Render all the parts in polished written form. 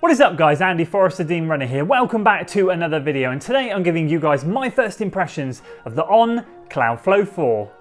What is up guys, Andy Forrester Dean Runner here. Welcome back to another video, and today I'm giving you guys my first impressions of the ON Cloudflow 4.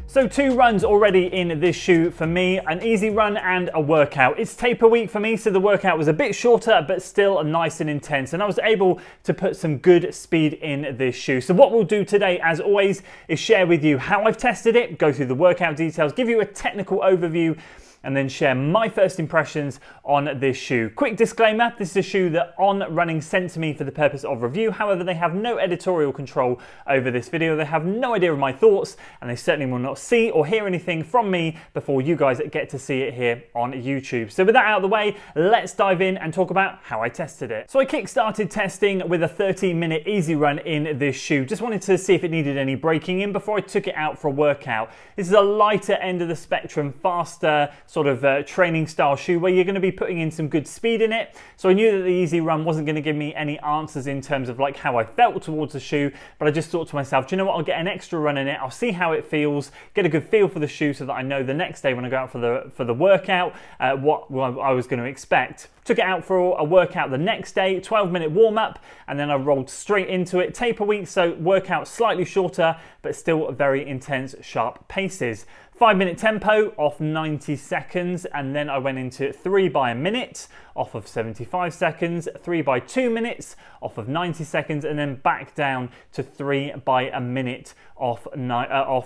So 2 runs already in this shoe for me, an easy run and a workout. It's taper week for me, so the workout was a bit shorter, but still nice and intense. And I was able to put some good speed in this shoe. So what we'll do today, as always, is share with you how I've tested it, go through the workout details, give you a technical overview, and then share my first impressions on this shoe. Quick disclaimer, this is a shoe that On Running sent to me for the purpose of review. However, they have no editorial control over this video. They have no idea of my thoughts, and they certainly will not see or hear anything from me before you guys get to see it here on YouTube. So with that out of the way, let's dive in and talk about how I tested it. So I kick-started testing with a 30-minute easy run in this shoe. Just wanted to see if it needed any braking in before I took it out for a workout. This is a lighter end of the spectrum, faster, sort of training style shoe where you're going to be putting in some good speed in it. So I knew that the easy run wasn't going to give me any answers in terms of like how I felt towards the shoe, but I just thought to myself, do you know what, I'll get an extra run in it, I'll see how it feels, get a good feel for the shoe so that I know the next day when I go out for the workout what I was going to expect. Took it out for a workout the next day, 12-minute warm-up, and then I rolled straight into it. Taper week, so workout slightly shorter, but still very intense, sharp paces. 5-minute tempo off 90 seconds, and then I went into 3 by a minute off of 75 seconds, 3 by 2 minutes off of 90 seconds, and then back down to 3 by a minute off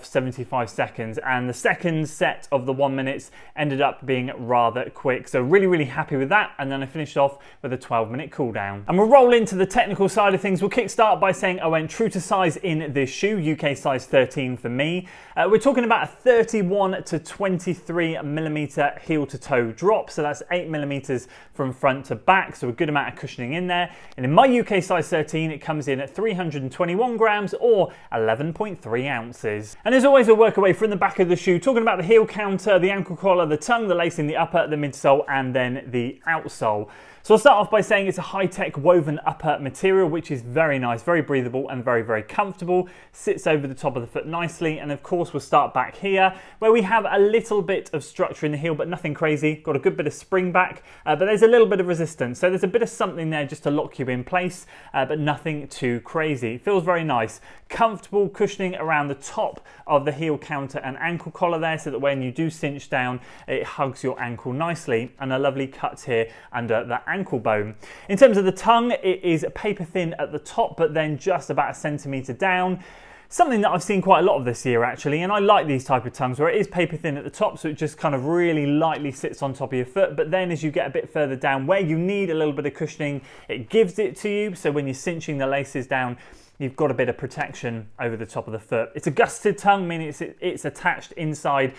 75 seconds. And the second set of the 1 minutes ended up being rather quick. So really happy with that. And then I finished off with a 12-minute cool down. And we'll roll into the technical side of things. We'll kickstart by saying I went true to size in this shoe, UK size 13 for me. We're talking about a 31 to 23 millimeter heel to toe drop. So that's 8 millimeters from front to back. So a good amount of cushioning in there. And in my UK size 13, it comes in at 321 grams or 11.3 ounces. And as always, we'll work our way from the back of the shoe, talking about the heel counter, the ankle collar, the tongue, the lacing, the upper, the midsole, and then the outsole. So I'll start off by saying it's a high-tech woven upper material, which is very nice, very breathable and very comfortable. Sits over the top of the foot nicely. And of course, we'll start back here where we have a little bit of structure in the heel, but nothing crazy. Got a good bit of spring back, but there's a little bit of resistance. So there's a bit of something there just to lock you in place, but nothing too crazy. Feels very nice. Comfortable cushioning around the top of the heel counter and ankle collar there, so that when you do cinch down, it hugs your ankle nicely, and a lovely cut here under the ankle bone. In terms of the tongue, it is paper thin at the top, but then just about a centimetre down. Something that I've seen quite a lot of this year actually, and I like these type of tongues where it is paper thin at the top, so it just kind of really lightly sits on top of your foot, but then as you get a bit further down where you need a little bit of cushioning, it gives it to you. So when you're cinching the laces down, you've got a bit of protection over the top of the foot. It's a gusseted tongue, meaning it's attached inside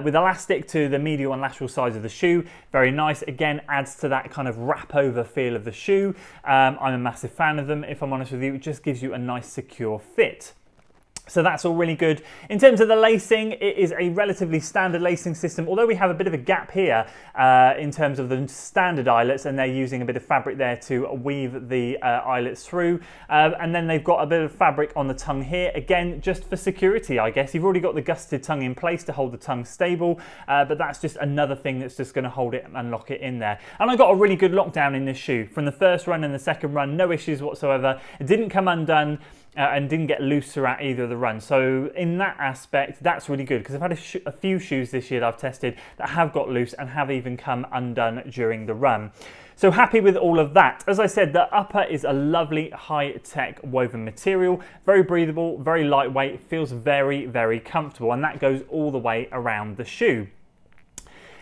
with elastic to the medial and lateral sides of the shoe. Very nice. Again, adds to that kind of wrap over feel of the shoe. I'm a massive fan of them, if I'm honest with you. It just gives you a nice secure fit. So that's all really good. In terms of the lacing, it is a relatively standard lacing system, although we have a bit of a gap here in terms of the standard eyelets, and they're using a bit of fabric there to weave the eyelets through. And then they've got a bit of fabric on the tongue here, again, just for security, I guess. You've already got the gusseted tongue in place to hold the tongue stable, but that's just another thing that's just going to hold it and lock it in there. And I got a really good lockdown in this shoe. From the first run and the second run, no issues whatsoever. It didn't come undone. And didn't get loose throughout either of the runs. So in that aspect, that's really good, because I've had a few shoes this year that I've tested that have got loose and have even come undone during the run. So happy with all of that. As I said, the upper is a lovely high-tech woven material, very breathable, very lightweight, feels very comfortable, and that goes all the way around the shoe.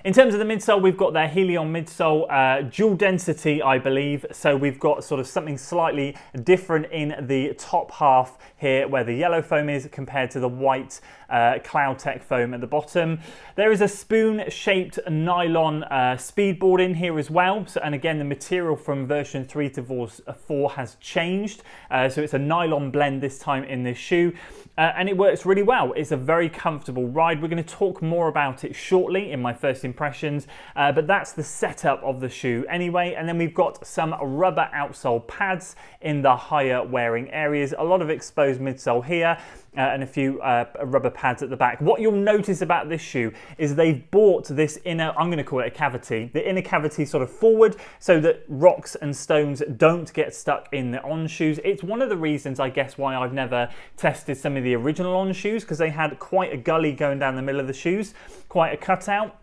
In terms of the midsole, we've got their Helion midsole, dual density, I believe. So we've got sort of something slightly different in the top half here where the yellow foam is compared to the white Cloudtech foam at the bottom. There is a spoon-shaped nylon speed board in here as well. So, and again, the material from version 3 to 4 has changed. So it's a nylon blend this time in this shoe. And it works really well. It's a very comfortable ride. We're going to talk more about it shortly in my first impressions, but that's the setup of the shoe anyway. And then we've got some rubber outsole pads in the higher wearing areas, a lot of exposed midsole here, and a few rubber pads at the back. What you'll notice about this shoe is they've bought this inner, I'm going to call it a cavity, the inner cavity sort of forward so that rocks and stones don't get stuck in the On shoes. It's one of the reasons, I guess, why I've never tested some of the original On shoes, because they had quite a gully going down the middle of the shoes, quite a cutout.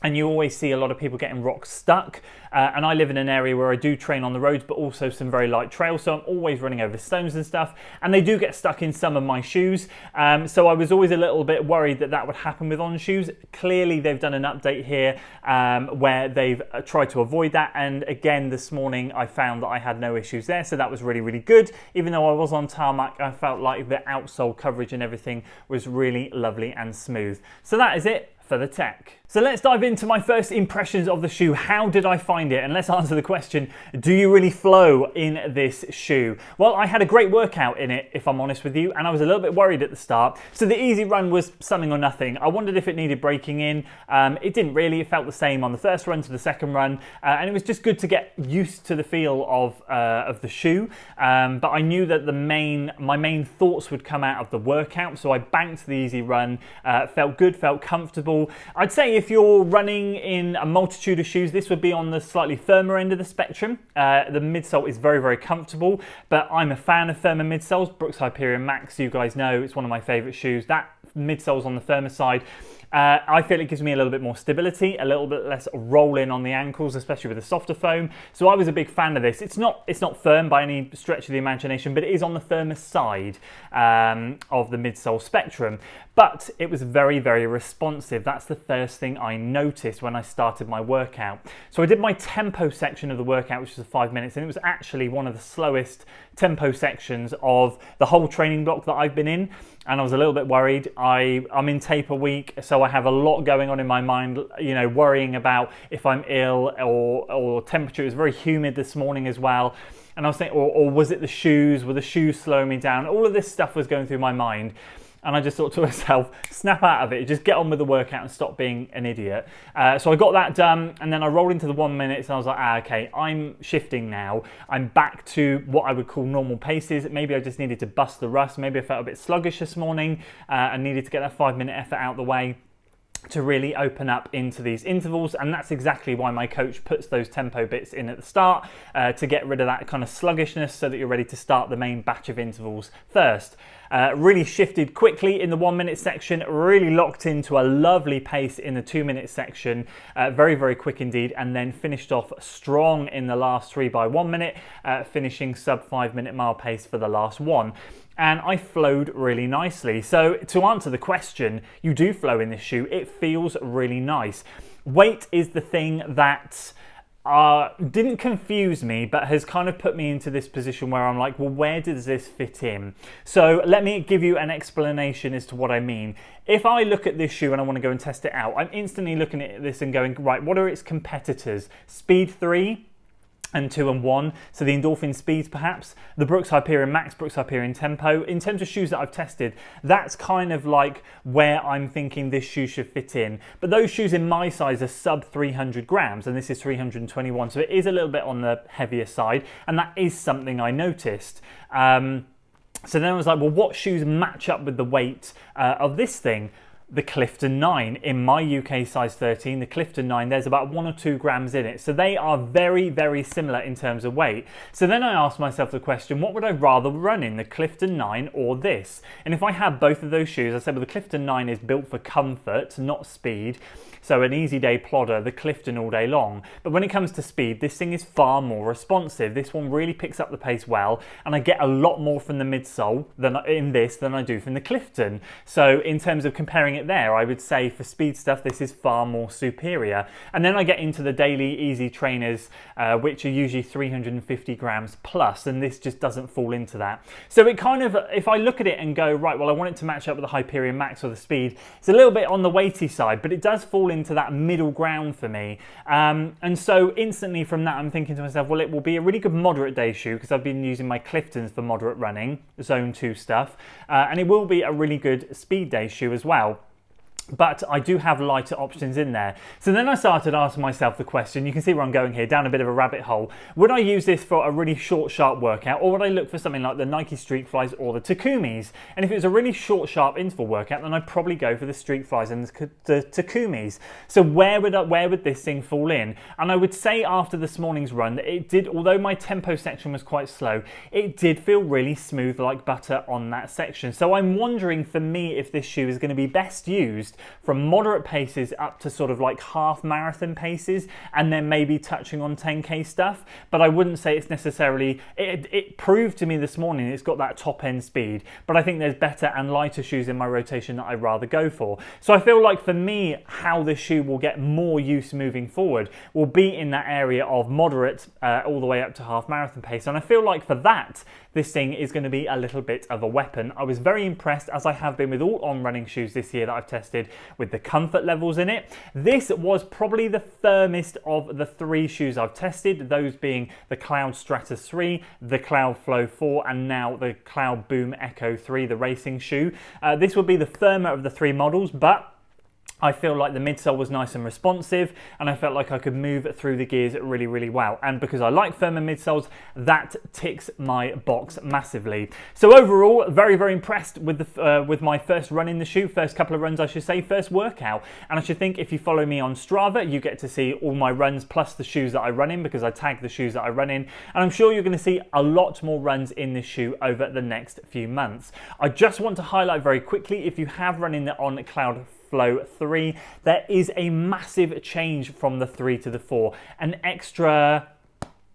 And you always see a lot of people getting rocks stuck. And I live in an area where I do train on the roads, but also some very light trails. So I'm always running over stones and stuff. And they do get stuck in some of my shoes. So I was always a little bit worried that that would happen with On shoes. Clearly, they've done an update here where they've tried to avoid that. And again, this morning, I found that I had no issues there. So that was really, really good. Even though I was on tarmac, I felt like the outsole coverage and everything was really lovely and smooth. So that is it for the tech. So let's dive into my first impressions of the shoe. How did I find it? And let's answer the question, do you really flow in this shoe? Well, I had a great workout in it, if I'm honest with you, and I was a little bit worried at the start. So the easy run was something or nothing. I wondered if it needed breaking in. It didn't really. It felt the same on the first run to the second run, and it was just good to get used to the feel of the shoe. But I knew that my main thoughts would come out of the workout, so I banked the easy run. Felt good, felt comfortable. I'd say if you're running in a multitude of shoes, this would be on the slightly firmer end of the spectrum. The midsole is very, very comfortable, but I'm a fan of firmer midsoles. Brooks Hyperion Max, you guys know, it's one of my favorite shoes. That midsole's on the firmer side. I feel it gives me a little bit more stability, a little bit less roll in on the ankles, especially with the softer foam. So I was a big fan of this. It's not firm by any stretch of the imagination, but it is on the firmer side of the midsole spectrum. But it was very, very responsive. That's the first thing I noticed when I started my workout. So I did my tempo section of the workout, which was 5 minutes, and it was actually one of the slowest tempo sections of the whole training block that I've been in. And I was a little bit worried. I'm in taper week, so I have a lot going on in my mind, you know, worrying about if I'm ill or temperature. It was very humid this morning as well. And I was thinking, or was it the shoes? Were the shoes slowing me down? All of this stuff was going through my mind. And I just thought to myself, snap out of it, just get on with the workout and stop being an idiot. So I got that done, and then I rolled into the 1 minute, and I was like, okay, I'm shifting now. I'm back to what I would call normal paces. Maybe I just needed to bust the rust. Maybe I felt a bit sluggish this morning and needed to get that 5 minute effort out the way to really open up into these intervals. And that's exactly why my coach puts those tempo bits in at the start, to get rid of that kind of sluggishness so that you're ready to start the main batch of intervals first. Really shifted quickly in the 1 minute section, really locked into a lovely pace in the 2 minute section, very, very quick indeed, and then finished off strong in the last 3 by 1 minute, finishing sub 5 minute mile pace for the last one. And I flowed really nicely. So to answer the question, you do flow in this shoe. It feels really nice. Weight is the thing that didn't confuse me, but has kind of put me into this position where I'm like, well, where does this fit in? So let me give you an explanation as to what I mean. If I look at this shoe and I want to go and test it out, I'm instantly looking at this and going, right, what are its competitors? Speed 3 and 2 and 1, so the Endorphin Speeds perhaps, the Brooks Hyperion Max, Brooks Hyperion Tempo. In terms of shoes that I've tested, that's kind of like where I'm thinking this shoe should fit in. But those shoes in my size are sub 300 grams, and this is 321, so it is a little bit on the heavier side, and that is something I noticed. So then I was like, well, what shoes match up with the weight of this thing? The Clifton 9. In my UK size 13, the Clifton 9, there's about 1 or 2 grams in it. So they are very, very similar in terms of weight. So then I asked myself the question, what would I rather run in, the Clifton 9 or this? And if I had both of those shoes, I said, well, the Clifton 9 is built for comfort, not speed. so an easy day plodder, the Clifton all day long. But when it comes to speed, this thing is far more responsive. This one really picks up the pace well, and I get a lot more from the midsole than I do from the Clifton. So in terms of comparing it there, I would say for speed stuff, this is far more superior. And then I get into the daily easy trainers, which are usually 350 grams plus, and this just doesn't fall into that. So it kind of, if I look at it and go, right, well, I want it to match up with the Hyperion Max or the Speed, it's a little bit on the weighty side, but it does fall into that middle ground for me. And so instantly from that, I'm thinking to myself, well, it will be a really good moderate day shoe, because I've been using my Cliftons for moderate running, zone 2 stuff, and it will be a really good speed day shoe as well. But I do have lighter options in there. So then I started asking myself the question, you can see where I'm going here, down a bit of a rabbit hole. Would I use this for a really short, sharp workout, or would I look for something like the Nike Streak Flies or the Takumis? And if it was a really short, sharp interval workout, then I'd probably go for the Streak Flies and the Takumis. So where would this thing fall in? And I would say after this morning's run that it did, although my tempo section was quite slow, it did feel really smooth like butter on that section. So I'm wondering for me if this shoe is going to be best used from moderate paces up to sort of like half marathon paces, and then maybe touching on 10k stuff. But I wouldn't say it's necessarily, it proved to me this morning it's got that top end speed, but I think there's better and lighter shoes in my rotation that I'd rather go for. So I feel like for me, how this shoe will get more use moving forward will be in that area of moderate all the way up to half marathon pace. And I feel like for that, this thing is going to be a little bit of a weapon. I was very impressed, as I have been with all On running shoes this year that I've tested, with the comfort levels in it. This was probably the firmest of the 3 shoes I've tested, those being the Cloud Stratus 3, the Cloudflow 4, and now the Cloud Boom Echo 3, the racing shoe. This would be the firmer of the 3 models, but I feel like the midsole was nice and responsive, and I felt like I could move through the gears really, really well. And because I like firmer midsoles, that ticks my box massively. So overall, very, very impressed with my first run in the shoe, first couple of runs, I should say, first workout. And I should think if you follow me on Strava, you get to see all my runs plus the shoes that I run in, because I tag the shoes that I run in. And I'm sure you're going to see a lot more runs in this shoe over the next few months. I just want to highlight very quickly, if you have run in the On Cloudflow 3, there is a massive change from the 3 to the 4. An extra,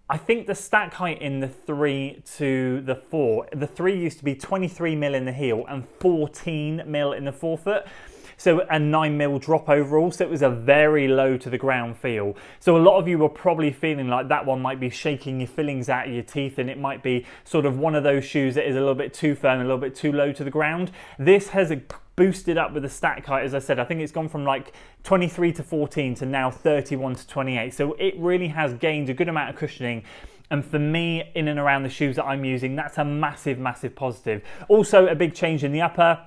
I think the stack height in the 3 to the 4, the 3 used to be 23 mil in the heel and 14 mil in the forefoot. So a 9 mil drop overall, so it was a very low to the ground feel. So a lot of you were probably feeling like that one might be shaking your fillings out of your teeth, and it might be sort of one of those shoes that is a little bit too firm, a little bit too low to the ground. This has boosted up with the stack height, as I said. I think it's gone from like 23 to 14 to now 31 to 28. So it really has gained a good amount of cushioning. And for me, in and around the shoes that I'm using, that's a massive, massive positive. Also a big change in the upper.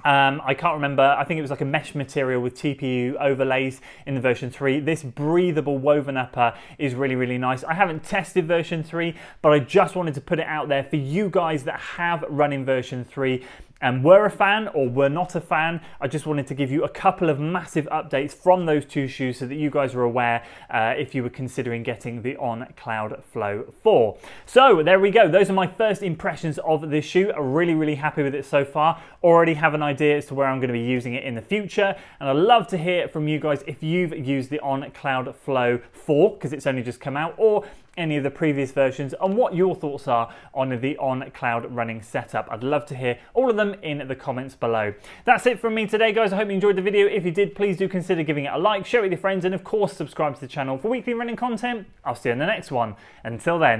I can't remember, I think it was like a mesh material with TPU overlays in the version 3. This breathable woven upper is really, really nice. I haven't tested version 3, but I just wanted to put it out there for you guys that have run in version 3 and were a fan or were not a fan. I just wanted to give you a couple of massive updates from those 2 shoes so that you guys were aware if you were considering getting the On Cloudflow 4. So there we go. Those are my first impressions of this shoe. I'm really, really happy with it so far. Already have an idea as to where I'm going to be using it in the future. And I'd love to hear from you guys if you've used the On Cloudflow 4, because it's only just come out, or any of the previous versions, and what your thoughts are on the On Cloud running setup. I'd love to hear all of them in the comments below. That's it from me today, guys. I hope you enjoyed the video. If you did, please do consider giving it a like, share it with your friends, and of course subscribe to the channel for weekly running content. I'll see you in the next one. Until then.